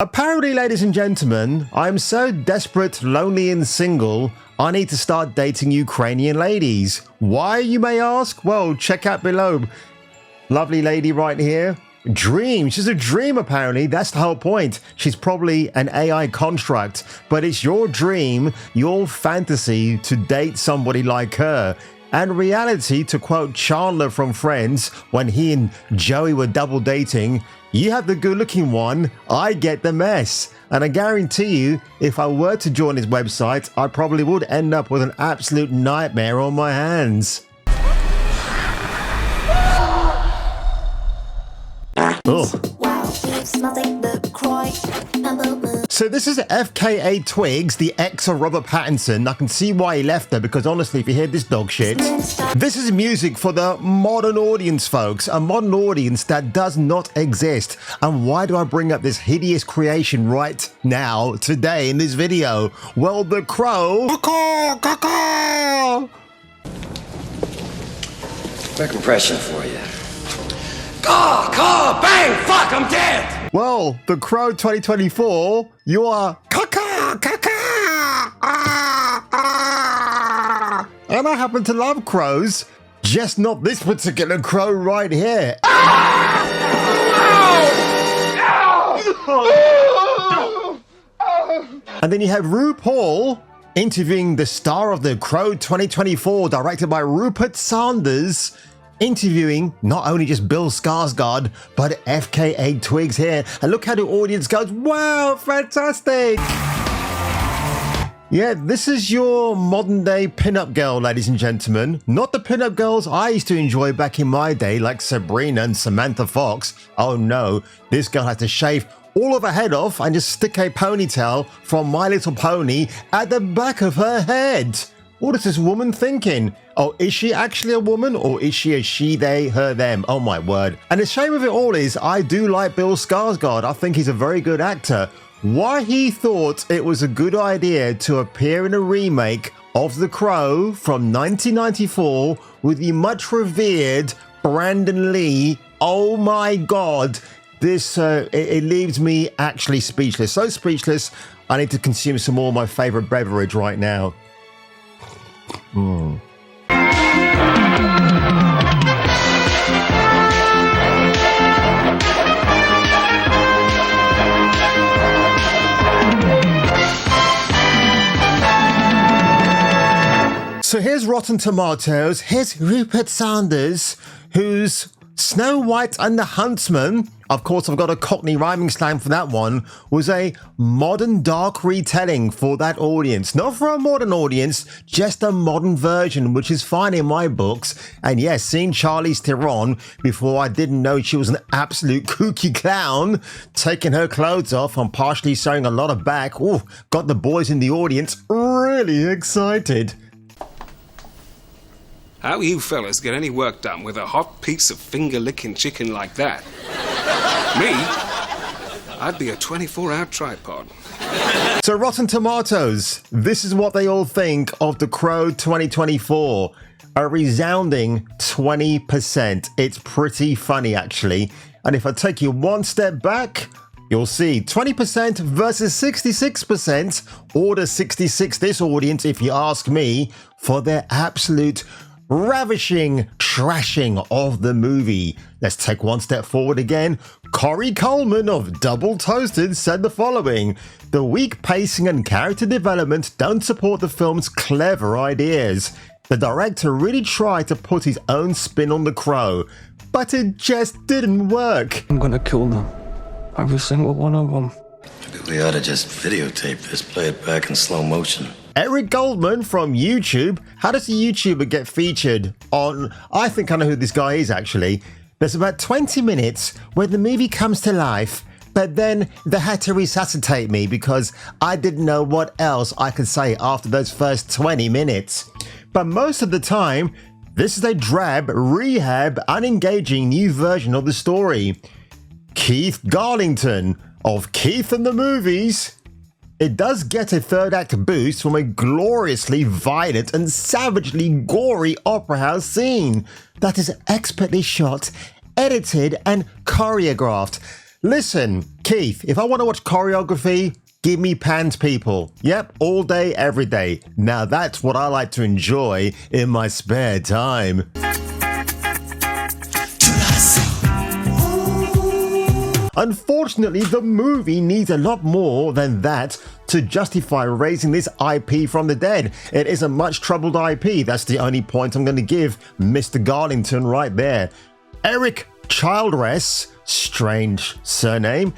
Apparently, ladies and gentlemen, I'm so desperate, lonely and single, I need to start dating Ukrainian ladies. Why, you may ask? Well, check out below. Lovely lady right here. Dream. She's a dream, apparently. That's the whole point. She's probably an AI construct, but it's your dream, your fantasy to date somebody like her. And reality, to quote Chandler from Friends, when he and Joey were double dating, you have the good-looking one, I get the mess. And I guarantee you, if I were to join his website, I probably would end up with an absolute nightmare on my hands. Oh. So this is FKA Twigs, the ex of Robert Pattinson. I can see why he left her, because honestly, if you hear this dog shit, this is music for the modern audience, folks. A modern audience that does not exist. And why do I bring up this hideous creation right now, today, in this video? Well, The Crow. Quick impression for you. Caw, bang, fuck, I'm dead! Well, The Crow 2024, you are caca. And I happen to love crows, just not this particular crow right here. And then you have RuPaul interviewing the star of The Crow 2024, directed by Rupert Sanders, interviewing not only just Bill Skarsgård, but FKA Twigs here. And look how the audience goes, wow, fantastic! Yeah, this is your modern day pinup girl, ladies and gentlemen. Not the pinup girls I used to enjoy back in my day, like Sabrina and Samantha Fox. Oh no, this girl has to shave all of her head off and just stick a ponytail from My Little Pony at the back of her head. What is this woman thinking? Oh, is she actually a woman, or is she a she, they, her, them? Oh my word. And the shame of it all is, I do like Bill Skarsgård. I think he's a very good actor. Why he thought it was a good idea to appear in a remake of The Crow from 1994 with the much revered Brandon Lee. Oh my God. This, it leaves me actually speechless. So speechless, I need to consume some more of my favorite beverage right now. So here's Rotten Tomatoes. Here's Rupert Sanders, who's Snow White and the Huntsman. Of course, I've got a Cockney rhyming slang for that one. Was a modern dark retelling for that audience. Not for a modern audience, just a modern version, which is fine in my books. And yes, seeing Charlize Theron before I didn't know she was an absolute kooky clown, taking her clothes off and partially showing a lot of back. Ooh, got the boys in the audience really excited. How you fellas get any work done with a hot piece of finger-licking chicken like that? Me? I'd be a 24-hour tripod. So Rotten Tomatoes, this is what they all think of The Crow 2024. A resounding 20%. It's pretty funny, actually. And if I take you one step back, you'll see 20% versus 66%. Order 66 this audience, if you ask me, for their absolute ravishing trashing of the movie. Let's take one step forward again. Corey Coleman of Double Toasted said the following: the weak pacing and character development don't support the film's clever ideas. The director really tried to put his own spin on The Crow, but it just didn't work. I'm gonna kill them. Every single one of them. Maybe we ought to just videotape this, play it back in slow motion. Eric Goldman from YouTube. How does a YouTuber get featured on... I think I know who this guy is, actually. There's about 20 minutes where the movie comes to life, but then they had to resuscitate me because I didn't know what else I could say after those first 20 minutes. But most of the time, this is a drab, rehab, unengaging new version of the story. Keith Garlington of Keith and the Movies. It does get a third act boost from a gloriously violent and savagely gory opera house scene that is expertly shot, edited and choreographed. Listen, Keith, if I want to watch choreography, give me Pan's People. Yep, all day, every day. Now that's what I like to enjoy in my spare time. Unfortunately, the movie needs a lot more than that to justify raising this IP from the dead. It is a much troubled IP. That's the only point I'm going to give Mr. Garlington right there. Eric Childress, strange surname,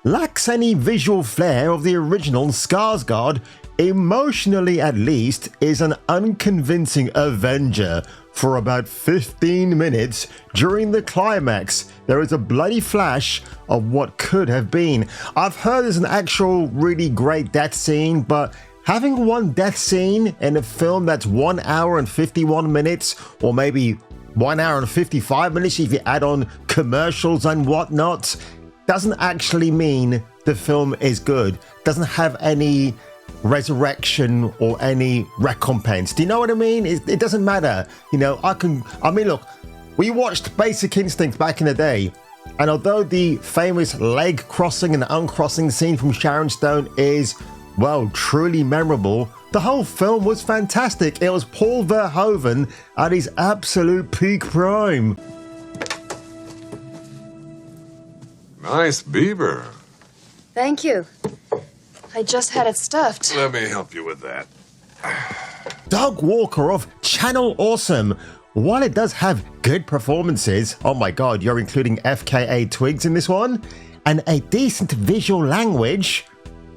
lacks any visual flair of the original Skarsgård. Emotionally at least, is an unconvincing Avenger. For about 15 minutes during the climax, there is a bloody flash of what could have been. I've heard there's an actual really great death scene, but having one death scene in a film that's 1 hour and 51 minutes, or maybe 1 hour and 55 minutes if you add on commercials and whatnot, doesn't actually mean the film is good. Doesn't have any resurrection or any recompense. Do you know what I mean? It doesn't matter. You know, look, we watched Basic Instinct back in the day, and although the famous leg crossing and uncrossing scene from Sharon Stone is, well, truly memorable, the whole film was fantastic. It was Paul Verhoeven at his absolute peak prime. Nice beaver. Thank you. I just had it stuffed. Let me help you with that. Doug Walker of Channel Awesome. While it does have good performances, oh my god, you're including FKA Twigs in this one, and a decent visual language,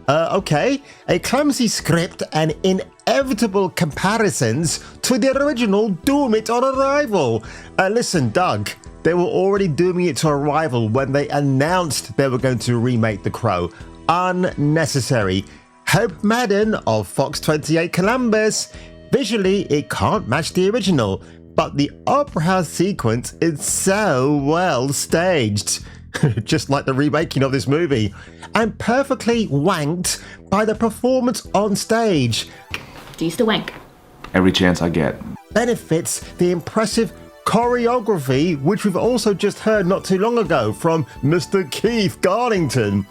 okay, a clumsy script and inevitable comparisons to the original Doom It on Arrival. Listen, Doug, they were already dooming it to Arrival when they announced they were going to remake The Crow. Unnecessary. Hope Madden of Fox 28 Columbus. Visually, it can't match the original, but the Opera House sequence is so well staged, just like the remaking of this movie, and perfectly wanked by the performance on stage. Do you still wank? Every chance I get. Benefits the impressive choreography, which we've also just heard not too long ago from Mr. Keith Garlington.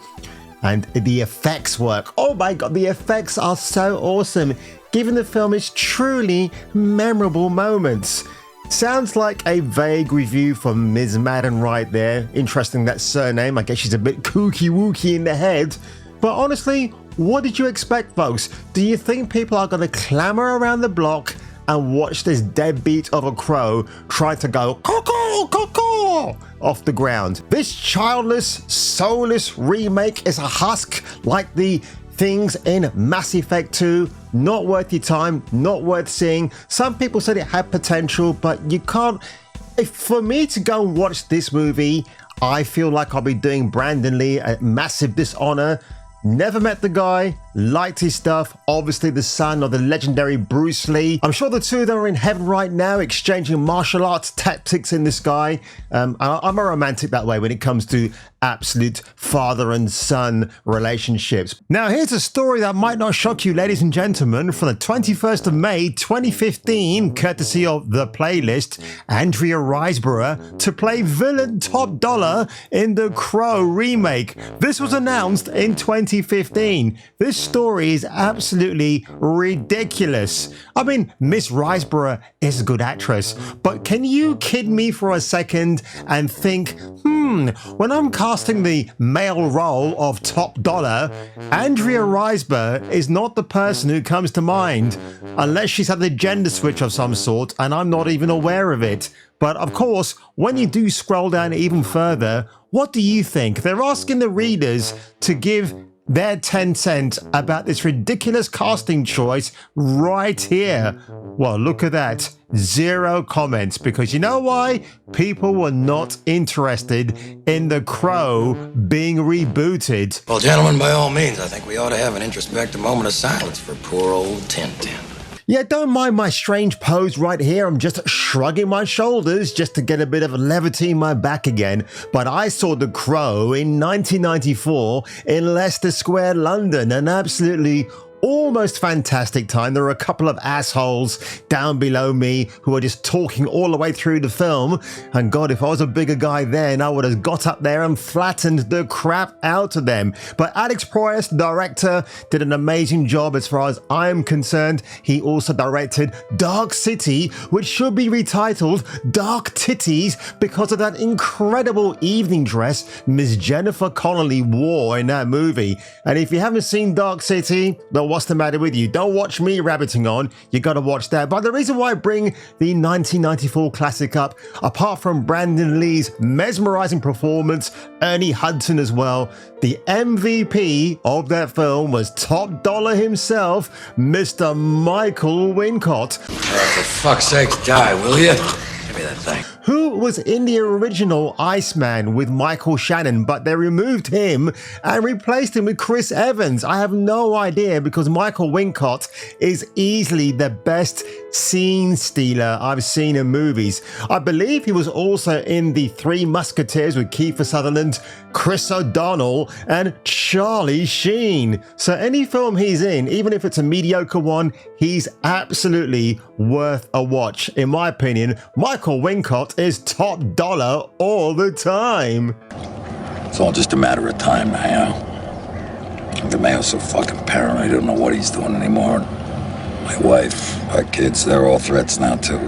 And the effects work. Oh my god, the effects are so awesome, giving the film its truly memorable moments. Sounds like a vague review from Ms. Madden right there. Interesting, that surname. I guess she's a bit kooky wooky in the head. But honestly, what did you expect, folks? Do you think people are going to clamor around the block and watch this deadbeat of a crow try to go caw-caw, caw-caw off the ground? This childless, soulless remake is a husk like the things in Mass Effect 2. Not worth your time, not worth seeing. Some people said it had potential, but you can't. For me to go and watch this movie, I feel like I'll be doing Brandon Lee a massive dishonor. Never met the guy, liked his stuff, obviously the son of the legendary Bruce Lee. I'm sure the two of them are in heaven right now exchanging martial arts tactics in the sky. I'm a romantic that way when it comes to absolute father and son relationships. Now here's a story that might not shock you, ladies and gentlemen. From the 21st of May 2015, courtesy of The Playlist, Andrea Riseborough to play villain Top Dollar in The Crow remake. This was announced in 2015. This story is absolutely ridiculous. I mean, Miss Riseborough is a good actress, but can you kid me for a second and think, when I'm casting the male role of Top Dollar, Andrea Riseborough is not the person who comes to mind, unless she's had the gender switch of some sort and I'm not even aware of it. But of course, when you do scroll down even further, what do you think? They're asking the readers to give their 10 cents about this ridiculous casting choice right here. Well, look at that. 0 comments, because you know why? People were not interested in The Crow being rebooted. Well, gentlemen, by all means, I think we ought to have an introspective moment of silence for poor old Tintin. Yeah, don't mind my strange pose right here. I'm just shrugging my shoulders just to get a bit of levity in my back again. But I saw The Crow in 1994 in Leicester Square, London. An absolutely almost fantastic time. There are a couple of assholes down below me who are just talking all the way through the film. And God, if I was a bigger guy then, I would have got up there and flattened the crap out of them. But Alex Proyas, the director, did an amazing job as far as I'm concerned. He also directed Dark City, which should be retitled Dark Titties because of that incredible evening dress Miss Jennifer Connelly wore in that movie. And if you haven't seen Dark City, well, what's the matter with you? Don't watch me rabbiting on. You got to watch that. But the reason why I bring the 1994 classic up, apart from Brandon Lee's mesmerizing performance, Ernie Hudson as well, the MVP of that film was top dollar himself, Mr. Michael Wincott. For fuck's sake, die, will you? Give me that thing. Who was in the original Iceman with Michael Shannon, but they removed him and replaced him with Chris Evans. I have no idea because Michael Wincott is easily the best scene stealer I've seen in movies. I believe he was also in The Three Musketeers with Kiefer Sutherland, Chris O'Donnell, and Charlie Sheen. So any film he's in, even if it's a mediocre one, he's absolutely worth a watch. In my opinion, Michael Wincott is top dollar all the time. It's all just a matter of time now. The mayor's so fucking paranoid, I don't know what he's doing anymore. My wife, our kids, they're all threats now too.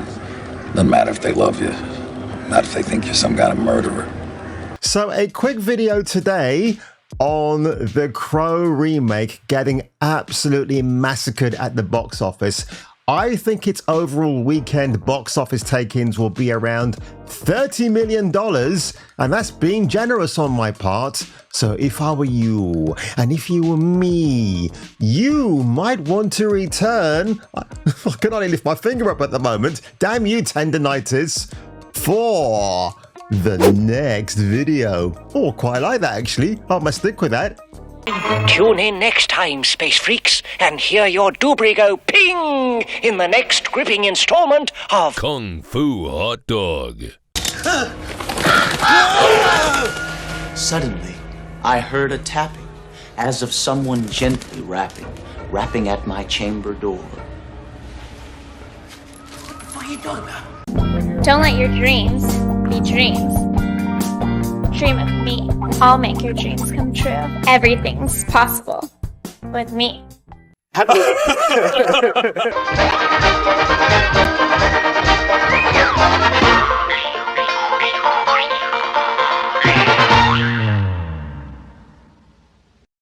Doesn't matter if they love you, not if they think you're some kind of murderer. So a quick video today on The Crow remake getting absolutely massacred at the box office. I think its overall weekend box office take-ins will be around $30 million, and that's being generous on my part. So if I were you, and if you were me, you might want to return. I can only lift my finger up at the moment. Damn you, tendinitis. For the next video. Oh, quite like that actually. I might stick with that. Tune in next time, Space Freaks, and hear your doobry go ping in the next gripping installment of Kung Fu Hot Dog. Suddenly, I heard a tapping, as of someone gently rapping at my chamber door. What are you doing now? Don't let your dreams be dreams. Dream of me. I'll make your dreams come true. Everything's possible with me.